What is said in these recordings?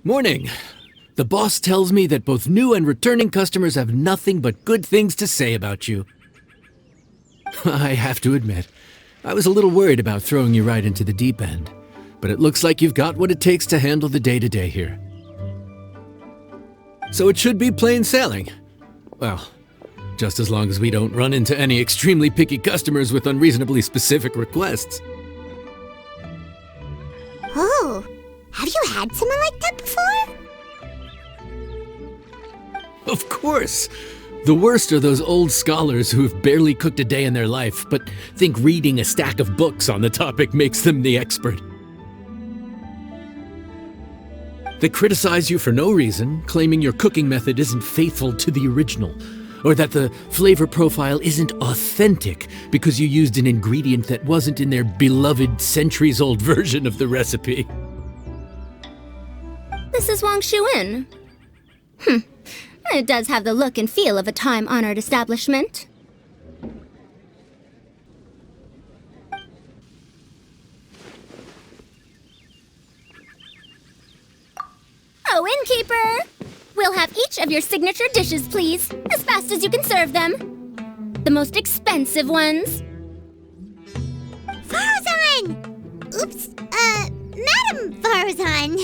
Morning. The boss tells me that both new and returning customers have nothing but good things to say about you. I have to admit, I was a little worried about throwing you right into the deep end, but it looks like you've got what it takes to handle the day-to-day here. So it should be plain sailing. Well, just as long as we don't run into any extremely picky customers with unreasonably specific requests. Oh, have you had someone like that before? Of course! The worst are those old scholars who have barely cooked a day in their life, but think reading a stack of books on the topic makes them the expert. They criticize you for no reason, claiming your cooking method isn't faithful to the original, or that the flavor profile isn't authentic because you used an ingredient that wasn't in their beloved centuries-old version of the recipe. This is Wang Shuin. It does have the look and feel of a time-honored establishment. Oh, innkeeper! We'll have each of your signature dishes, please, as fast as you can serve them. The most expensive ones. Faruzan! Oops, Madam Faruzan.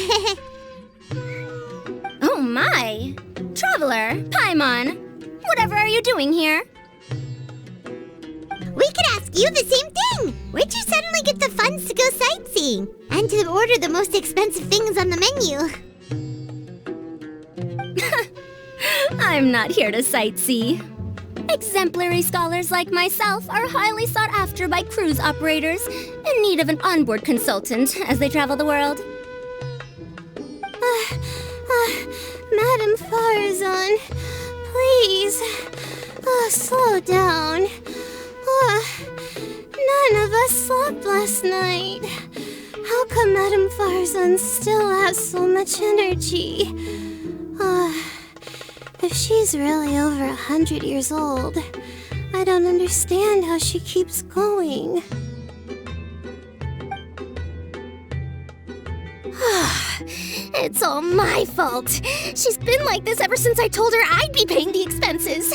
Oh my! Traveler, Paimon, whatever are you doing here? We could ask you the same thing! Where'd you suddenly get the funds to go sightseeing? And to order the most expensive things on the menu? I'm not here to sightsee. Exemplary scholars like myself are highly sought after by cruise operators in need of an onboard consultant as they travel the world. Madam Faruzan, please, slow down. None of us slept last night. How come Madam Faruzan still has so much energy? If she's really over 100 years old, I don't understand how she keeps going. It's all my fault. She's been like this ever since I told her I'd be paying the expenses.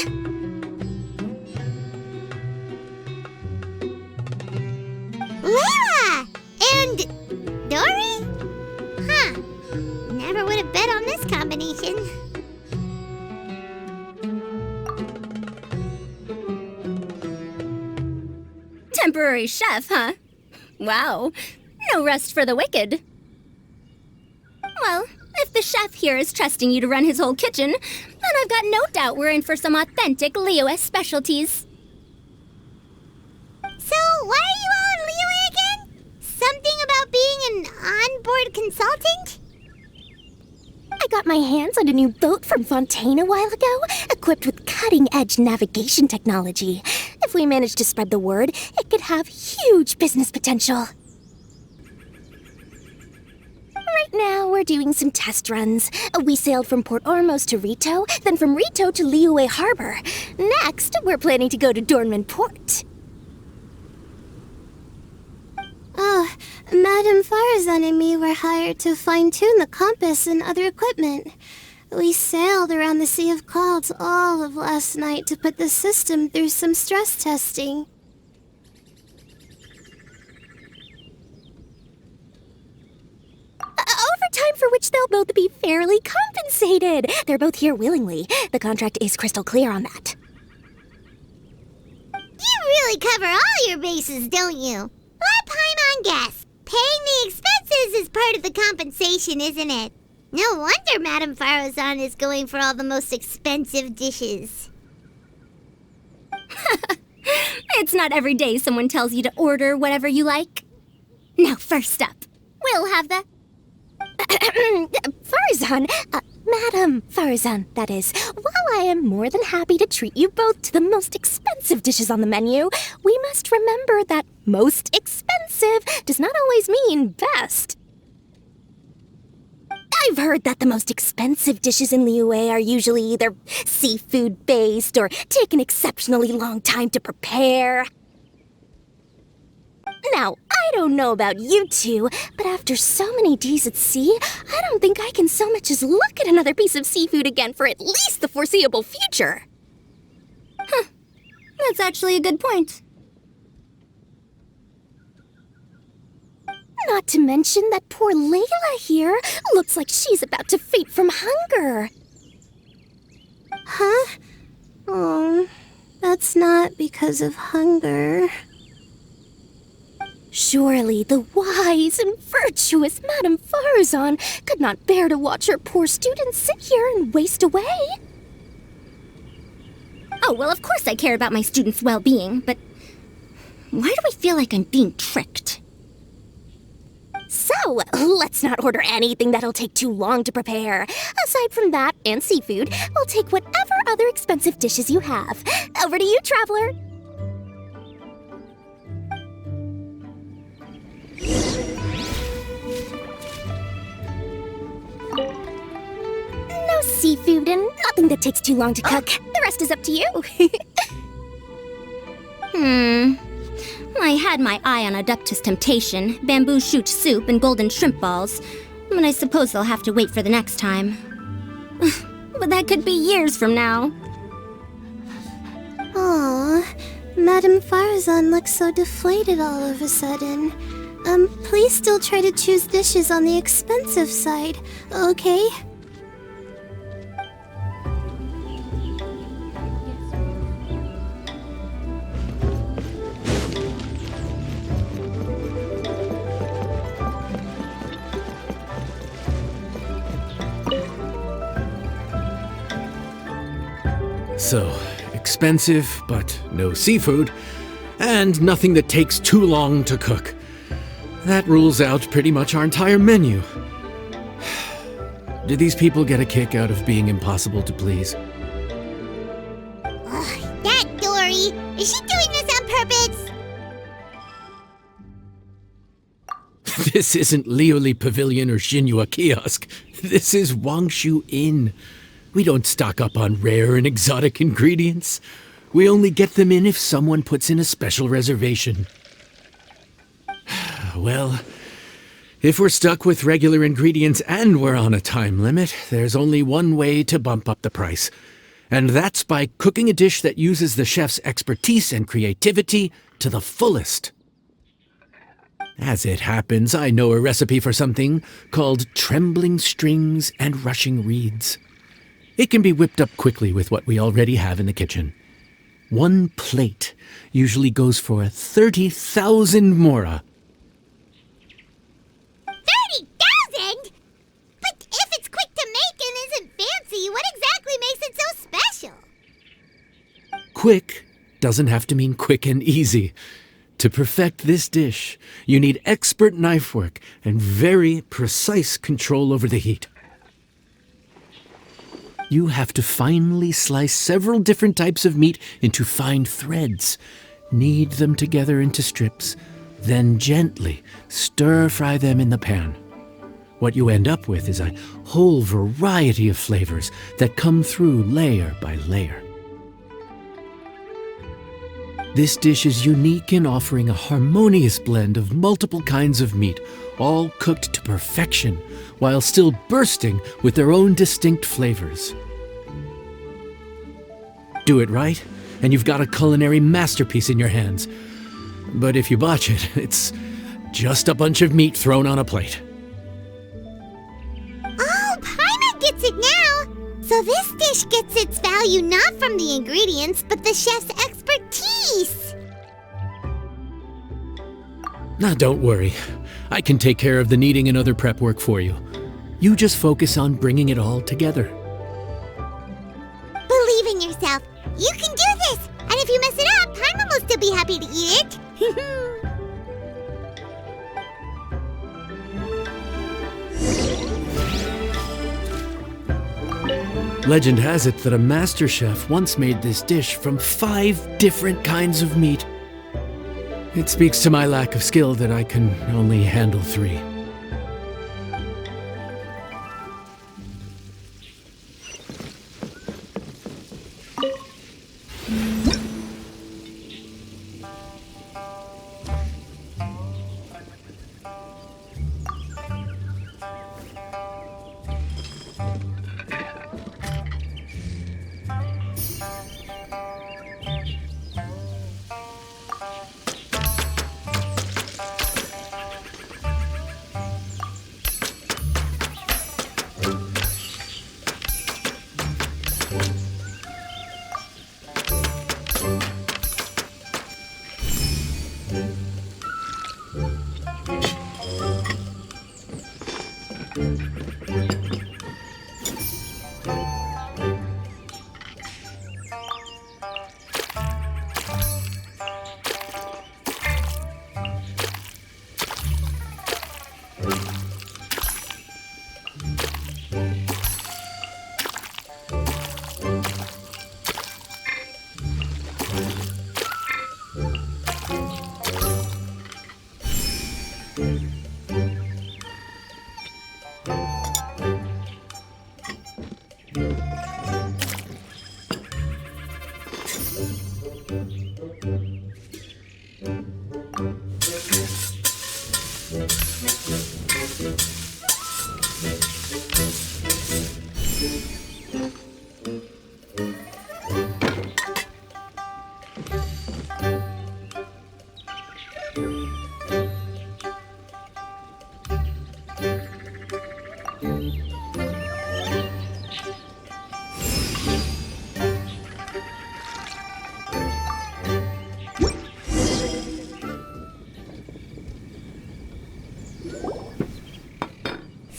Layla! And Dori? Huh. Never would have bet on this combination. Temporary chef, huh? Wow. No rest for the wicked. Well, if the chef here is trusting you to run his whole kitchen, then I've got no doubt we're in for some authentic liyue specialties. So, why are you all in liyue again? Something about being an onboard consultant? I got my hands on a new boat from Fontaine a while ago, equipped with cutting-edge navigation technology. If we manage to spread the word, it could have huge business potential. Right now, we're doing some test runs. We sailed from Port Ormos to Rito, then from Rito to Liyue Harbor. Next, we're planning to go to Dornman Port. Oh, Madam Faruzan and me were hired to fine-tune the compass and other equipment. We sailed around the Sea of Clouds all of last night to put the system through some stress testing. Overtime for which they'll both be fairly compensated. They're both here willingly. The contract is crystal clear on that. You really cover all your bases, don't you? Let Paimon guess. Paying the expenses is part of the compensation, isn't it? No wonder Madam Faruzan is going for all the most expensive dishes. It's not every day someone tells you to order whatever you like. Now, first up, we'll have the... Faruzan, Madam Faruzan, that is. While I am more than happy to treat you both to the most expensive dishes on the menu, we must remember that most expensive does not always mean best. I've heard that the most expensive dishes in liyue are usually either seafood-based or take an exceptionally long time to prepare. Now, I I don't know about you two, but after so many days at sea, I don't think I can so much as look at another piece of seafood again for at least the foreseeable future. Huh. That's actually a good point. Not to mention that poor Layla here looks like she's about to faint from hunger. Huh? Oh, that's not because of hunger. Surely the wise and virtuous Madame Faruzan could not bear to watch her poor students sit here and waste away. Oh, well, of course I care about my students' well-being, but why do I feel like I'm being tricked? So, let's not order anything that'll take too long to prepare. Aside from that and seafood, we'll take whatever other expensive dishes you have. Over to you, traveler. No seafood and nothing that takes too long to cook. The rest is up to you. I had my eye on Adeptus Temptation, bamboo shoot soup, and golden shrimp balls, but I suppose they'll have to wait for the next time. But that could be years from now. Aw, Madame Faruzan looks so deflated all of a sudden. Please still try to choose dishes on the expensive side, okay? So, expensive, but no seafood, and nothing that takes too long to cook. That rules out pretty much our entire menu. Do these people get a kick out of being impossible to please? That Dori! Is she doing this on purpose? This isn't Liuli Pavilion or Xinhua Kiosk. This is Wangshu Inn. We don't stock up on rare and exotic ingredients. We only get them in if someone puts in a special reservation. Well, if we're stuck with regular ingredients and we're on a time limit, there's only one way to bump up the price. And that's by cooking a dish that uses the chef's expertise and creativity to the fullest. As it happens, I know a recipe for something called trembling strings and rushing reeds. It can be whipped up quickly with what we already have in the kitchen. One plate usually goes for 30,000 mora. 30,000? But if it's quick to make and isn't fancy, what exactly makes it so special? Quick doesn't have to mean quick and easy. To perfect this dish, you need expert knife work and very precise control over the heat. You have to finely slice several different types of meat into fine threads, knead them together into strips, then gently stir-fry them in the pan. What you end up with is a whole variety of flavors that come through layer by layer. This dish is unique in offering a harmonious blend of multiple kinds of meat, all cooked to perfection, while still bursting with their own distinct flavors. Do it right, and you've got a culinary masterpiece in your hands. But if you botch it, it's just a bunch of meat thrown on a plate. Oh, Paimon gets it now! So this dish gets its value not from the ingredients, but the chef's expertise! Now, don't worry. I can take care of the kneading and other prep work for you. You just focus on bringing it all together. Believe in yourself. You can do this! And if you mess it up, Paimon will still be happy to eat it. Legend has it that a master chef once made this dish from 5 different kinds of meat. It speaks to my lack of skill that I can only handle 3.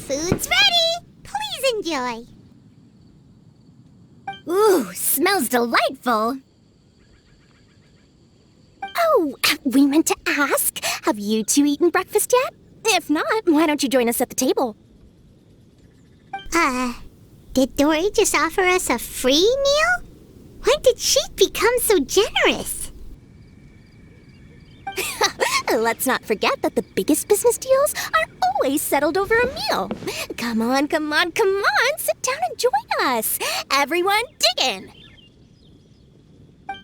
Food's ready. Please enjoy. Ooh, smells delightful. Oh, we meant to ask, have you two eaten breakfast yet? If not, why don't you join us at the table? Did Dori just offer us a free meal? When did she become so generous? Let's not forget that the biggest business deals are always settled over a meal. Come on, come on, come on, sit down and join us. Everyone, dig in.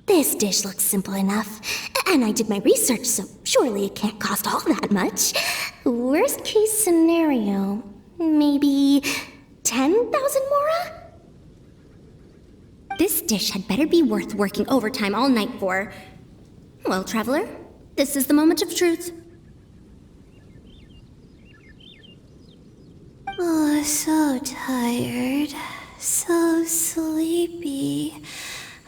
This dish looks simple enough, and I did my research, so surely it can't cost all that much. Worst case scenario, maybe 10,000 mora? This dish had better be worth working overtime all night for. Well, traveler, this is the moment of truth. Oh, so tired. So sleepy.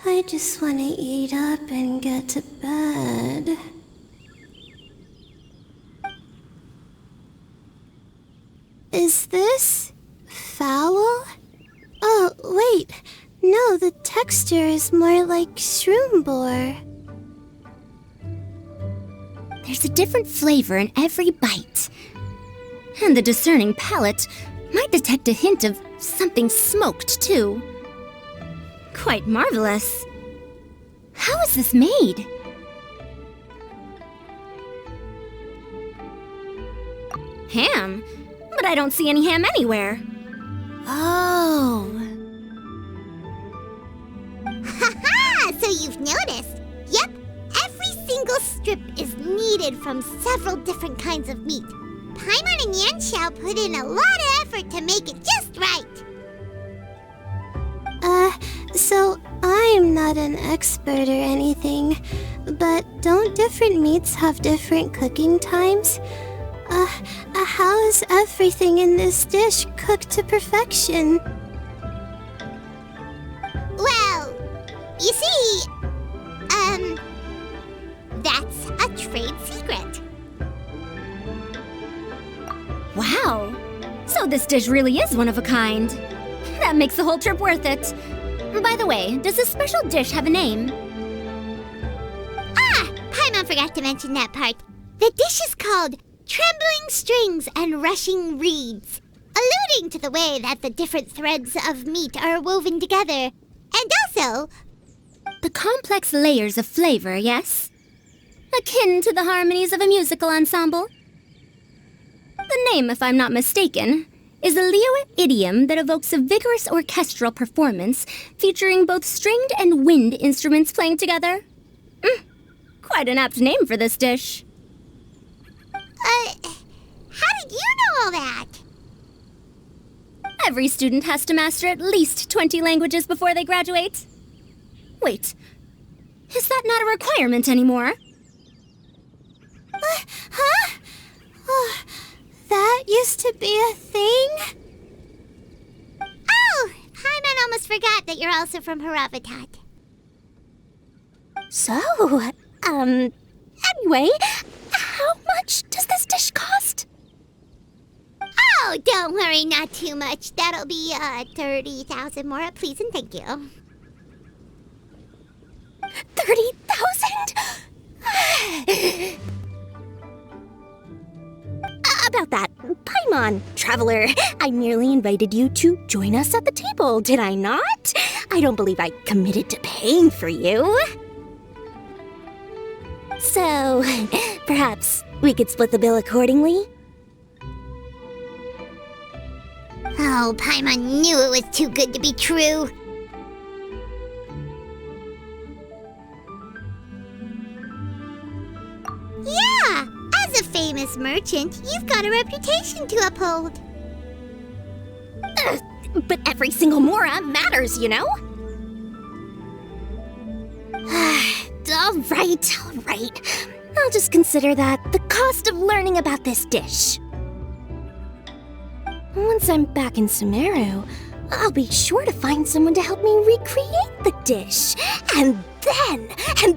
I just want to eat up and get to bed. Is this foul? Oh, wait. No, the texture is more like shroom boar. There's a different flavor in every bite. And the discerning palate might detect a hint of something smoked, too. Quite marvelous. How is this made? Ham? But I don't see any ham anywhere. Oh. Haha! So you've noticed. Yep, every single strip is kneaded from several different kinds of meat. Paimon and Yanxiao put in a lot of effort to make it just right. So I'm not an expert or anything, but don't different meats have different cooking times? How is everything in this dish cooked to perfection? Well, you see, that's a trade secret. Wow. So this dish really is one of a kind. That makes the whole trip worth it. By the way, does this special dish have a name? Paimon forgot to mention that part. The dish is called Trembling Strings and Rushing Reeds, alluding to the way that the different threads of meat are woven together, and also The complex layers of flavor, yes? Akin to the harmonies of a musical ensemble? The name, if I'm not mistaken, is a liyue idiom that evokes a vigorous orchestral performance featuring both stringed and wind instruments playing together. Quite an apt name for this dish. how did you know all that? Every student has to master at least 20 languages before they graduate. Wait, is that not a requirement anymore? Huh? Oh, that used to be a thing? Oh, Paimon almost forgot that you're also from Haravatat. So, anyway, how much Oh, don't worry, not too much. That'll be 30,000 more, please and thank you. 30,000? About that, Paimon, traveler, I merely invited you to join us at the table, did I not? I don't believe I committed to paying for you. So, perhaps we could split the bill accordingly? Oh, Paimon knew it was too good to be true. Yeah, as a famous merchant, you've got a reputation to uphold. But every single mora matters, you know? All right. I'll just consider that the cost of learning about this dish. Once I'm back in Sumeru, I'll be sure to find someone to help me recreate the dish. And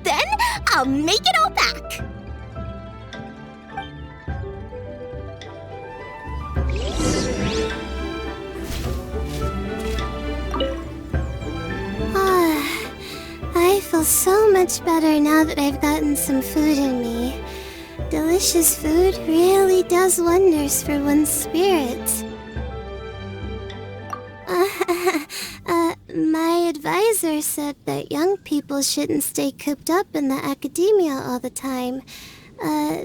then I'll make it all back. I feel so much better now that I've gotten some food in me. Delicious food really does wonders for one's spirits. My advisor said that young people shouldn't stay cooped up in the academia all the time.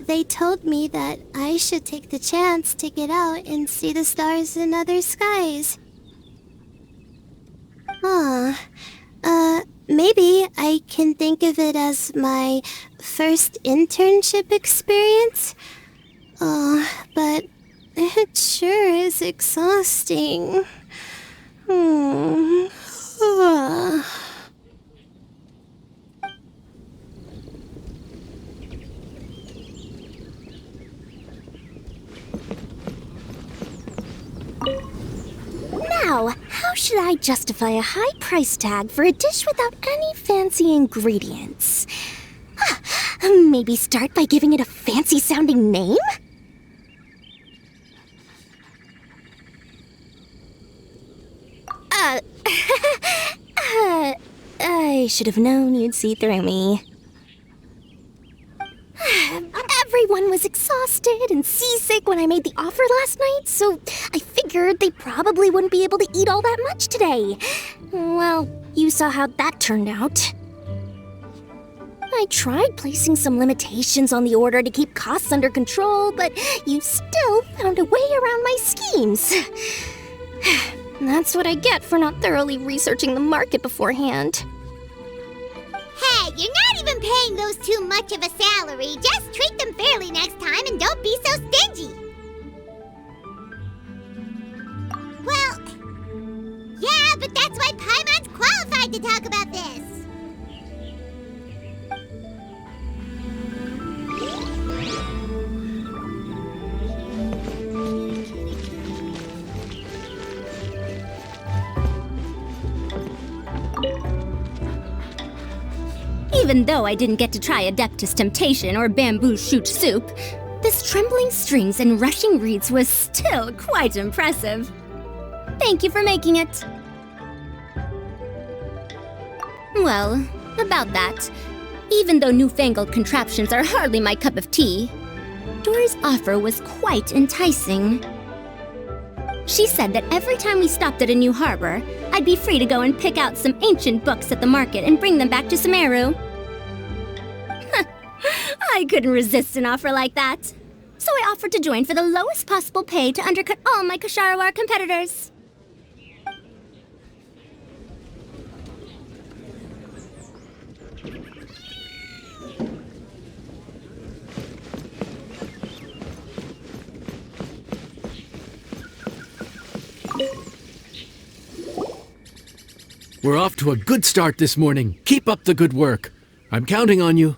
They told me that I should take the chance to get out and see the stars in other skies. Maybe I can think of it as my first internship experience. But it sure is exhausting. Now, how should I justify a high price tag for a dish without any fancy ingredients? Maybe start by giving it a fancy-sounding name? I should have known you'd see through me. Everyone was exhausted and seasick when I made the offer last night, so I figured they probably wouldn't be able to eat all that much today. Well, you saw how that turned out. I tried placing some limitations on the order to keep costs under control, but you still found a way around my schemes. That's what I get for not thoroughly researching the market beforehand. Hey, you're not even paying those too much of a salary. Just treat them fairly next time and don't be so stingy. Well, yeah, but that's why Paimon's qualified to talk about this. Even though I didn't get to try Adeptus Temptation or Bamboo Shoot Soup, this trembling strings and rushing reeds was still quite impressive. Thank you for making it. Well, about that, even though newfangled contraptions are hardly my cup of tea, Dori's offer was quite enticing. She said that every time we stopped at a new harbor, I'd be free to go and pick out some ancient books at the market and bring them back to Sumeru. I couldn't resist an offer like that. So I offered to join for the lowest possible pay to undercut all my Ksharawar competitors. We're off to a good start this morning. Keep up the good work. I'm counting on you.